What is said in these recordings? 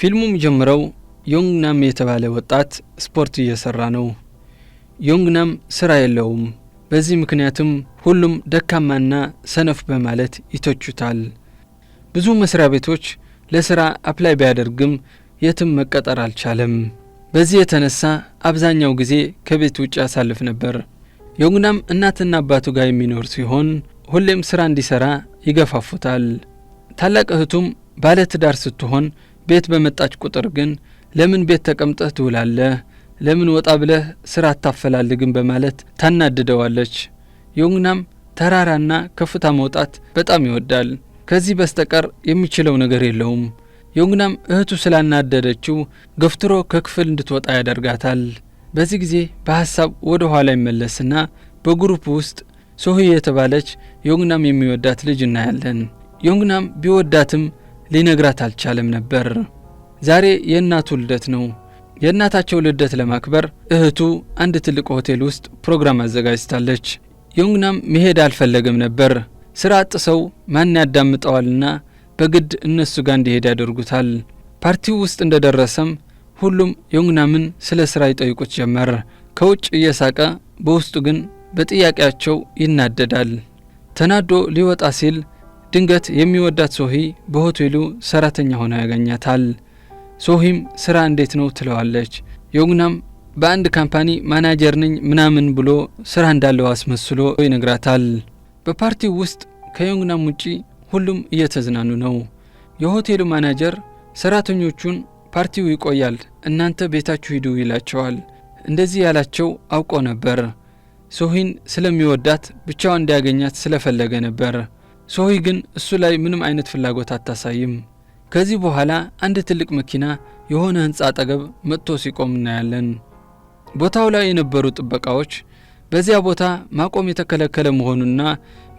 ፊልሙም ጀምረው ዮንግናም የተባለ ወጣት ስፖርት እየሰራ ነው። ዮንግናም ስራ የለውም። በዚህ ምክንያትም ሁሉም ደካማና ሰነፍ በማለት ይተቹታል። ብዙ መስሪያ ቤቶች ለስራ አፕላይ ቢያደርግም የትም መቀጠር አልቻለም። በዚህ የተነሳ አብዛኛው ጊዜ ከቤት ውጭ ያሳልፍ ነበር። ዮንግናም እናትና አባቱ ጋር የሚኖር ሲሆን ሁሌም ስራ እንዲሰራ ይገፋፉታል። ታላቅ እህቱም ባለ ትዳር ስትሆን ቤት በመጣች ቁጥር ግን ለምን ቤት ተቀምጠህ ትውላለህ? ለምን ወጣ ብለህ ስራ አታፈላልግም? በማለት ታናድደዋለች። ዮንግናም ተራራና ከፍታ መውጣት በጣም ይወዳል። ከዚህ በስተቀር የሚችለው ነገር የለውም። ዮንግናም እህቱ ስላናደደችው ገፍትሮ ከክፍል እንድትወጣ ያደርጋታል። በዚህ ጊዜ በሐሳብ ወደ ኋላ ይመለስና በግሩፕ ውስጥ ሶሂ የተባለች ዮንግናም የሚወዳት ልጅ እናያለን። ዮንግናም ቢወዳትም ሊነግራት አልቻለም ነበር። ዛሬ የእናቱ ልደት ነው። የእናታቸው ልደት ለማክበር እህቱ አንድ ትልቅ ሆቴል ውስጥ ፕሮግራም አዘጋጅታለች። ዮንግናም መሄድ አልፈለገም ነበር። ስራ አጥ ሰው ማን ያዳምጠዋልና በግድ እነሱ ጋር እንዲሄድ ያደርጉታል። ፓርቲው ውስጥ እንደደረሰም ሁሉም ዮንግናምን ስለ ስራ ይጠይቁት ጀመር። ከውጭ እየሳቀ በውስጡ ግን በጥያቄያቸው ይናደዳል። ተናዶ ሊወጣ ሲል ድንገት የሚወዳት ሶሂ በሆቴሉ ሰራተኛ ሆና ያገኛታል። ሶሂም ስራ እንዴት ነው ትለዋለች። ዮንግናም በአንድ ካምፓኒ ማናጀር ነኝ ምናምን ብሎ ስራ እንዳለው አስመስሎ ይነግራታል። በፓርቲው ውስጥ ከዮንግናም ውጪ ሁሉም እየተዝናኑ ነው። የሆቴሉ ማናጀር ሰራተኞቹን ፓርቲው ይቆያል፣ እናንተ ቤታችሁ ሂዱ ይላቸዋል። እንደዚህ ያላቸው አውቆ ነበር። ሶሂን ስለሚወዳት ብቻዋን እንዲያገኛት ስለፈለገ ነበር። ሶሂ ግን እሱ ላይ ምንም አይነት ፍላጎት አታሳይም። ከዚህ በኋላ አንድ ትልቅ መኪና የሆነ ህንጻ አጠገብ መጥቶ ሲቆም እናያለን። ቦታው ላይ የነበሩ ጥበቃዎች በዚያ ቦታ ማቆም የተከለከለ መሆኑና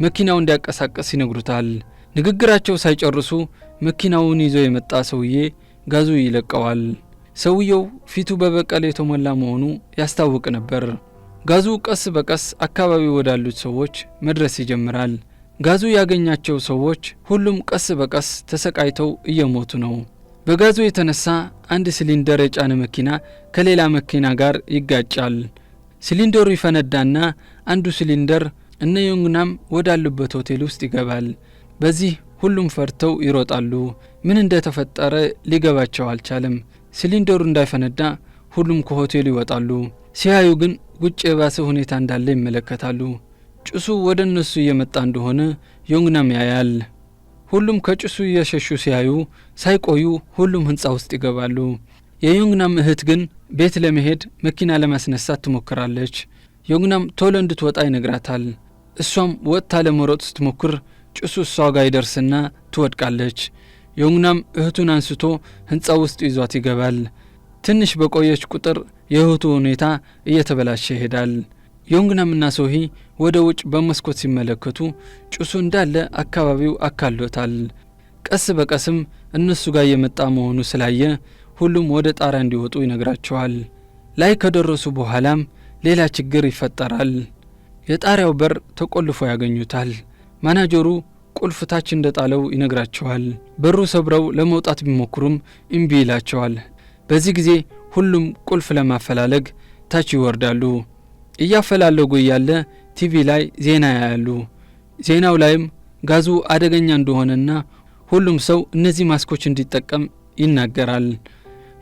መኪናው እንዲያቀሳቀስ ይነግሩታል። ንግግራቸው ሳይጨርሱ መኪናውን ይዞ የመጣ ሰውዬ ጋዙ ይለቀዋል። ሰውየው ፊቱ በበቀል የተሞላ መሆኑ ያስታውቅ ነበር። ጋዙ ቀስ በቀስ አካባቢው ወዳሉት ሰዎች መድረስ ይጀምራል። ጋዙ ያገኛቸው ሰዎች ሁሉም ቀስ በቀስ ተሰቃይተው እየሞቱ ነው። በጋዙ የተነሳ አንድ ሲሊንደር የጫነ መኪና ከሌላ መኪና ጋር ይጋጫል። ሲሊንደሩ ይፈነዳና አንዱ ሲሊንደር እነ ዮንግናም ወዳሉበት ሆቴል ውስጥ ይገባል። በዚህ ሁሉም ፈርተው ይሮጣሉ። ምን እንደተፈጠረ ሊገባቸው አልቻለም። ሲሊንደሩ እንዳይፈነዳ ሁሉም ከሆቴሉ ይወጣሉ። ሲያዩ ግን ውጭ የባሰ ሁኔታ እንዳለ ይመለከታሉ። ጭሱ ወደ እነሱ እየመጣ እንደሆነ ዮንግናም ያያል። ሁሉም ከጭሱ እየሸሹ ሲያዩ ሳይቆዩ ሁሉም ህንጻ ውስጥ ይገባሉ። የዮንግናም እህት ግን ቤት ለመሄድ መኪና ለማስነሳት ትሞክራለች። ዮንግናም ቶሎ እንድትወጣ ይነግራታል። እሷም ወጥታ ለመሮጥ ስትሞክር ጭሱ እሷ ጋር ይደርስና ትወድቃለች። ዮንግናም እህቱን አንስቶ ህንጻ ውስጥ ይዟት ይገባል። ትንሽ በቆየች ቁጥር የእህቱ ሁኔታ እየተበላሸ ይሄዳል። ዮንግናምና ሶሂ ወደ ውጭ በመስኮት ሲመለከቱ ጭሱ እንዳለ አካባቢው አካሎታል። ቀስ በቀስም እነሱ ጋር የመጣ መሆኑ ስላየ ሁሉም ወደ ጣራ እንዲወጡ ይነግራቸዋል። ላይ ከደረሱ በኋላም ሌላ ችግር ይፈጠራል። የጣሪያው በር ተቆልፎ ያገኙታል። ማናጀሩ ቁልፍ ታች እንደጣለው ይነግራቸዋል። በሩ ሰብረው ለመውጣት ቢሞክሩም እምቢ ይላቸዋል። በዚህ ጊዜ ሁሉም ቁልፍ ለማፈላለግ ታች ይወርዳሉ። እያፈላለጉ እያለ ቲቪ ላይ ዜና ያያሉ። ዜናው ላይም ጋዙ አደገኛ እንደሆነና ሁሉም ሰው እነዚህ ማስኮች እንዲጠቀም ይናገራል።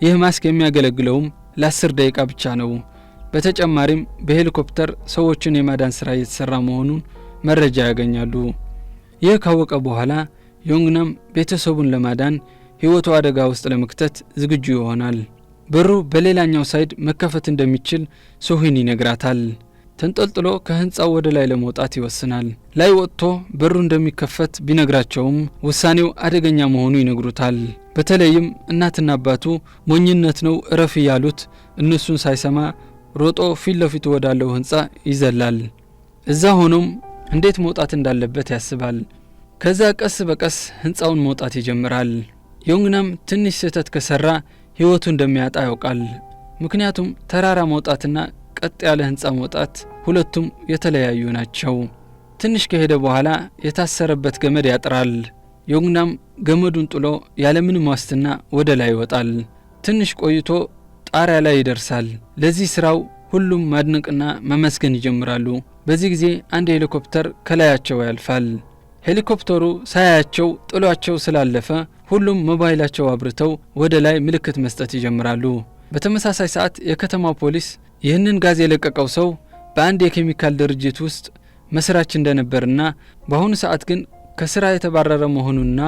ይህ ማስክ የሚያገለግለውም ለ10 ደቂቃ ብቻ ነው። በተጨማሪም በሄሊኮፕተር ሰዎችን የማዳን ስራ እየተሰራ መሆኑን መረጃ ያገኛሉ። ይህ ካወቀ በኋላ ዮንግናም ቤተሰቡን ለማዳን ህይወቱ አደጋ ውስጥ ለመክተት ዝግጁ ይሆናል። በሩ በሌላኛው ሳይድ መከፈት እንደሚችል ሶሂን ይነግራታል። ተንጠልጥሎ ከህንጻው ወደ ላይ ለመውጣት ይወስናል። ላይ ወጥቶ በሩ እንደሚከፈት ቢነግራቸውም ውሳኔው አደገኛ መሆኑ ይነግሩታል። በተለይም እናትና አባቱ ሞኝነት ነው እረፍ ያሉት እነሱን ሳይሰማ ሮጦ ፊት ለፊቱ ወዳለው ህንጻ ይዘላል። እዛ ሆኖም እንዴት መውጣት እንዳለበት ያስባል። ከዛ ቀስ በቀስ ህንጻውን መውጣት ይጀምራል። ዮንግናም ትንሽ ስህተት ከሰራ ህይወቱ እንደሚያጣ ያውቃል። ምክንያቱም ተራራ መውጣትና ቀጥ ያለ ህንጻ መውጣት ሁለቱም የተለያዩ ናቸው። ትንሽ ከሄደ በኋላ የታሰረበት ገመድ ያጥራል። ዮንግናም ገመዱን ጥሎ ያለምንም ዋስትና ወደ ላይ ይወጣል። ትንሽ ቆይቶ ጣሪያ ላይ ይደርሳል። ለዚህ ስራው ሁሉም ማድነቅና ማመስገን ይጀምራሉ። በዚህ ጊዜ አንድ ሄሊኮፕተር ከላያቸው ያልፋል። ሄሊኮፕተሩ ሳያቸው ጥሏቸው ስላለፈ ሁሉም ሞባይላቸው አብርተው ወደ ላይ ምልክት መስጠት ይጀምራሉ። በተመሳሳይ ሰዓት የከተማው ፖሊስ ይህንን ጋዝ የለቀቀው ሰው በአንድ የኬሚካል ድርጅት ውስጥ መስራች እንደነበርና በአሁኑ ሰዓት ግን ከስራ የተባረረ መሆኑና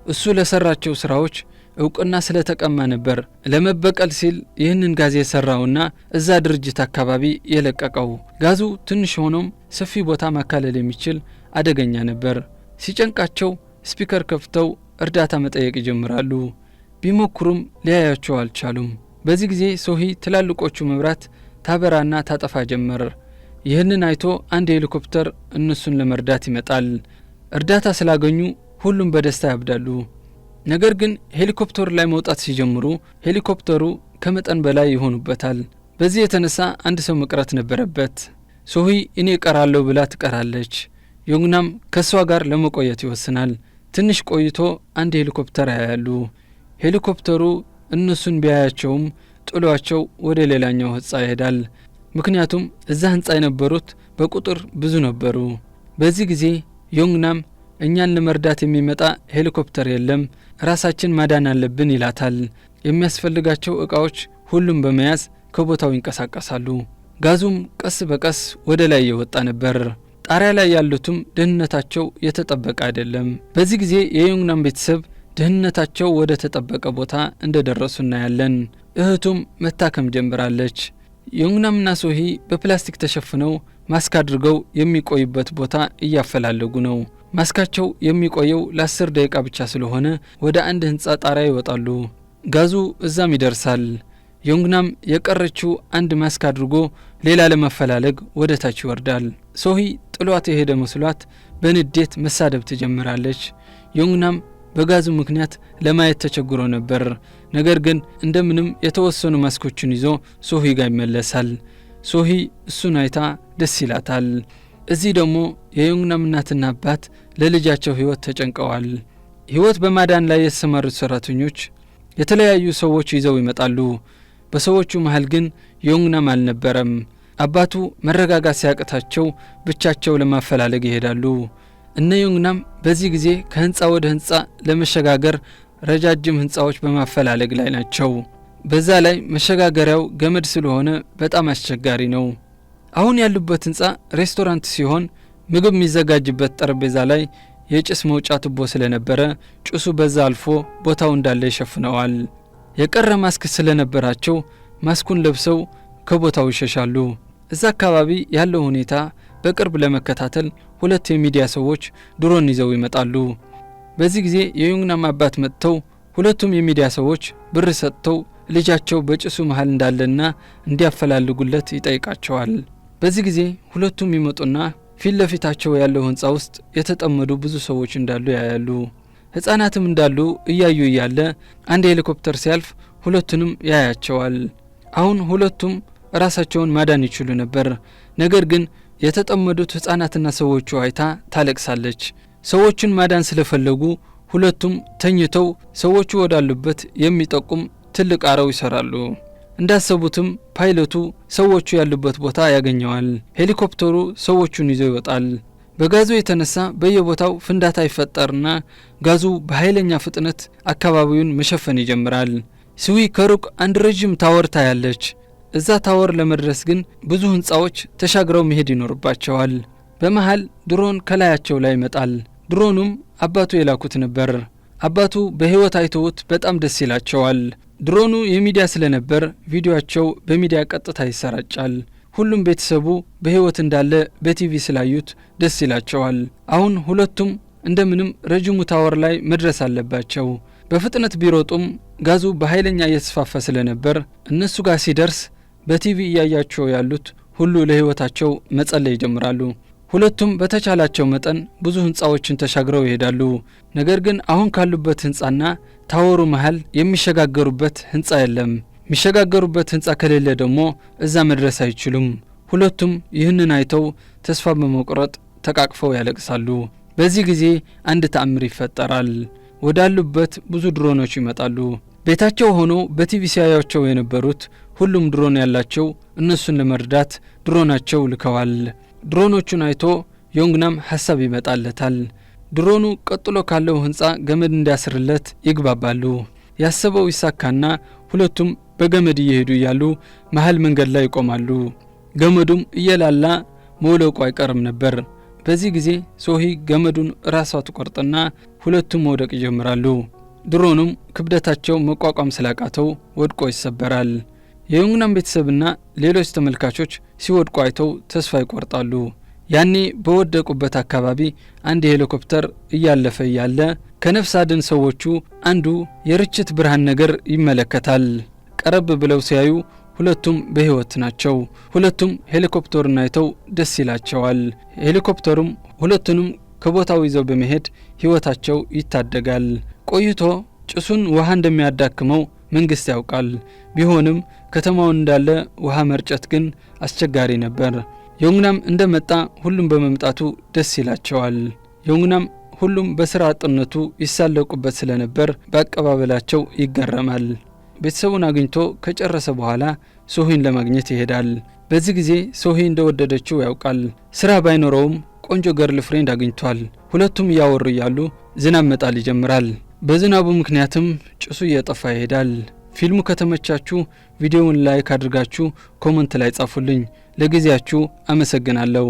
እሱ ለሰራቸው ስራዎች እውቅና ስለተቀማ ነበር ለመበቀል ሲል ይህንን ጋዝ የሰራውና እዛ ድርጅት አካባቢ የለቀቀው። ጋዙ ትንሽ ሆኖም ሰፊ ቦታ ማካለል የሚችል አደገኛ ነበር። ሲጨንቃቸው ስፒከር ከፍተው እርዳታ መጠየቅ ይጀምራሉ። ቢሞክሩም ሊያያቸው አልቻሉም። በዚህ ጊዜ ሶሂ ትላልቆቹ መብራት ታበራና ታጠፋ ጀመር። ይህንን አይቶ አንድ ሄሊኮፕተር እነሱን ለመርዳት ይመጣል። እርዳታ ስላገኙ ሁሉም በደስታ ያብዳሉ። ነገር ግን ሄሊኮፕተሩ ላይ መውጣት ሲጀምሩ ሄሊኮፕተሩ ከመጠን በላይ ይሆኑበታል። በዚህ የተነሳ አንድ ሰው መቅረት ነበረበት። ሶሂ እኔ እቀራለሁ ብላ ትቀራለች። ዮንግናም ከሷ ጋር ለመቆየት ይወስናል። ትንሽ ቆይቶ አንድ ሄሊኮፕተር ያያሉ። ሄሊኮፕተሩ እነሱን ቢያያቸውም ጥሏቸው ወደ ሌላኛው ህንጻ ይሄዳል። ምክንያቱም እዛ ህንጻ የነበሩት በቁጥር ብዙ ነበሩ። በዚህ ጊዜ ዮንግናም እኛን ለመርዳት የሚመጣ ሄሊኮፕተር የለም፣ ራሳችን ማዳን አለብን ይላታል። የሚያስፈልጋቸው እቃዎች ሁሉም በመያዝ ከቦታው ይንቀሳቀሳሉ። ጋዙም ቀስ በቀስ ወደ ላይ እየወጣ ነበር። ጣሪያ ላይ ያሉትም ደህንነታቸው የተጠበቀ አይደለም። በዚህ ጊዜ የዮንግናም ቤተሰብ ደህንነታቸው ወደ ተጠበቀ ቦታ እንደደረሱ እናያለን። እህቱም መታከም ጀምራለች። ዮንግናምና ሶሂ በፕላስቲክ ተሸፍነው ማስክ አድርገው የሚቆዩበት ቦታ እያፈላለጉ ነው። ማስካቸው የሚቆየው ለ10 ደቂቃ ብቻ ስለሆነ ወደ አንድ ህንጻ ጣሪያ ይወጣሉ። ጋዙ እዛም ይደርሳል። ዮንግናም የቀረችው አንድ ማስክ አድርጎ ሌላ ለመፈላለግ ወደ ታች ይወርዳል። ሶሂ ጥሏት የሄደ መስሏት በንዴት መሳደብ ትጀምራለች። ዮንግናም በጋዙ ምክንያት ለማየት ተቸግሮ ነበር። ነገር ግን እንደምንም የተወሰኑ ማስኮችን ይዞ ሶሂ ጋር ይመለሳል። ሶሂ እሱን አይታ ደስ ይላታል። እዚህ ደግሞ የዮንግናም እናትና አባት ለልጃቸው ህይወት ተጨንቀዋል። ህይወት በማዳን ላይ የተሰማሩት ሰራተኞች የተለያዩ ሰዎች ይዘው ይመጣሉ። በሰዎቹ መሃል ግን ዮንግናም አልነበረም። አባቱ መረጋጋት ሲያቅታቸው ብቻቸው ለማፈላለግ ይሄዳሉ። እነ ዮንግናም በዚህ ጊዜ ከህንጻ ወደ ህንጻ ለመሸጋገር ረጃጅም ህንጻዎች በማፈላለግ ላይ ናቸው። በዛ ላይ መሸጋገሪያው ገመድ ስለሆነ በጣም አስቸጋሪ ነው። አሁን ያሉበት ህንጻ ሬስቶራንት ሲሆን ምግብ የሚዘጋጅበት ጠረጴዛ ላይ የጭስ መውጫ ቱቦ ስለነበረ ጭሱ በዛ አልፎ ቦታው እንዳለ ይሸፍነዋል። የቀረ ማስክ ስለነበራቸው ማስኩን ለብሰው ከቦታው ይሸሻሉ። እዛ አካባቢ ያለው ሁኔታ በቅርብ ለመከታተል 2 የሚዲያ ሰዎች ድሮን ይዘው ይመጣሉ። በዚህ ጊዜ የዮንግናም አባት መጥተው ሁለቱም የሚዲያ ሰዎች ብር ሰጥተው ልጃቸው በጭሱ መሃል እንዳለና እንዲያፈላልጉለት ይጠይቃቸዋል። በዚህ ጊዜ ሁለቱም ይመጡና ፊት ለፊታቸው ያለው ህንጻ ውስጥ የተጠመዱ ብዙ ሰዎች እንዳሉ ያያሉ። ህፃናትም እንዳሉ እያዩ እያለ አንድ ሄሊኮፕተር ሲያልፍ ሁለቱንም ያያቸዋል። አሁን ሁለቱም ራሳቸውን ማዳን ይችሉ ነበር። ነገር ግን የተጠመዱት ህፃናትና ሰዎቹ አይታ ታለቅሳለች። ሰዎችን ማዳን ስለፈለጉ ሁለቱም ተኝተው ሰዎቹ ወዳሉበት የሚጠቁም ትልቅ አረው ይሰራሉ። እንዳሰቡትም ፓይለቱ ሰዎቹ ያሉበት ቦታ ያገኘዋል። ሄሊኮፕተሩ ሰዎቹን ይዞ ይወጣል። በጋዙ የተነሳ በየቦታው ፍንዳታ ይፈጠርና ጋዙ በኃይለኛ ፍጥነት አካባቢውን መሸፈን ይጀምራል። ስዊ ከሩቅ አንድ ረጅም ታወር ታያለች። እዛ ታወር ለመድረስ ግን ብዙ ህንጻዎች ተሻግረው መሄድ ይኖርባቸዋል። በመሃል ድሮን ከላያቸው ላይ ይመጣል። ድሮኑም አባቱ የላኩት ነበር። አባቱ በህይወት አይተውት በጣም ደስ ይላቸዋል። ድሮኑ የሚዲያ ስለነበር ቪዲዮአቸው በሚዲያ ቀጥታ ይሰራጫል። ሁሉም ቤተሰቡ በህይወት እንዳለ በቲቪ ስላዩት ደስ ይላቸዋል። አሁን ሁለቱም እንደምንም ረጅሙ ታወር ላይ መድረስ አለባቸው። በፍጥነት ቢሮጡም ጋዙ በኃይለኛ እየተስፋፋ ስለነበር እነሱ ጋር ሲደርስ በቲቪ እያያቸው ያሉት ሁሉ ለህይወታቸው መጸለይ ይጀምራሉ። ሁለቱም በተቻላቸው መጠን ብዙ ህንጻዎችን ተሻግረው ይሄዳሉ። ነገር ግን አሁን ካሉበት ህንጻና ታወሩ መሃል የሚሸጋገሩበት ህንጻ የለም። የሚሸጋገሩበት ህንጻ ከሌለ ደግሞ እዛ መድረስ አይችሉም። ሁለቱም ይህንን አይተው ተስፋ በመቁረጥ ተቃቅፈው ያለቅሳሉ። በዚህ ጊዜ አንድ ተአምር ይፈጠራል። ወዳሉበት ብዙ ድሮኖች ይመጣሉ። ቤታቸው ሆኖ በቲቪ ሲያዩቸው የነበሩት ሁሉም ድሮን ያላቸው እነሱን ለመርዳት ድሮናቸው ልከዋል። ድሮኖቹን አይቶ ዮንግናም ሐሳብ ይመጣለታል። ድሮኑ ቀጥሎ ካለው ህንጻ ገመድ እንዲያስርለት ይግባባሉ። ያሰበው ይሳካና ሁለቱም በገመድ እየሄዱ ያሉ መሃል መንገድ ላይ ይቆማሉ። ገመዱም እየላላ መውለቁ አይቀርም ነበር። በዚህ ጊዜ ሶሂ ገመዱን ራሷ ትቆርጥና ሁለቱም መውደቅ ይጀምራሉ። ድሮኑም ክብደታቸው መቋቋም ስላቃተው ወድቆ ይሰበራል። የዮንግናም ቤተሰብና ሌሎች ተመልካቾች ሲወድቁ አይተው ተስፋ ይቆርጣሉ። ያኔ በወደቁበት አካባቢ አንድ ሄሊኮፕተር እያለፈ ያለ ከነፍስ አድን ሰዎቹ አንዱ የርችት ብርሃን ነገር ይመለከታል። ቀረብ ብለው ሲያዩ ሁለቱም በህይወት ናቸው። ሁለቱም ሄሊኮፕተሩን አይተው ደስ ይላቸዋል። ሄሊኮፕተሩም ሁለቱንም ከቦታው ይዘው በመሄድ ህይወታቸው ይታደጋል። ቆይቶ ጭሱን ውሃ እንደሚያዳክመው መንግስት ያውቃል። ቢሆንም ከተማውን እንዳለ ውሃ መርጨት ግን አስቸጋሪ ነበር። ዮንግናም እንደመጣ ሁሉም በመምጣቱ ደስ ይላቸዋል። ዮንግናም ሁሉም በስራ አጥነቱ ይሳለቁበት ስለነበር በአቀባበላቸው ይገረማል። ቤተሰቡን አግኝቶ ከጨረሰ በኋላ ሶሂን ለማግኘት ይሄዳል። በዚህ ጊዜ ሶሂ እንደወደደችው ያውቃል። ስራ ባይኖረውም ቆንጆ ገርል ፍሬንድ አግኝቷል። ሁለቱም እያወሩ እያሉ ዝናብ መጣል ይጀምራል። በዝናቡ ምክንያትም ጭሱ እየጠፋ ይሄዳል። ፊልሙ ከተመቻችሁ ቪዲዮውን ላይክ አድርጋችሁ ኮሜንት ላይ ጻፉልኝ። ለጊዜያችሁ አመሰግናለሁ።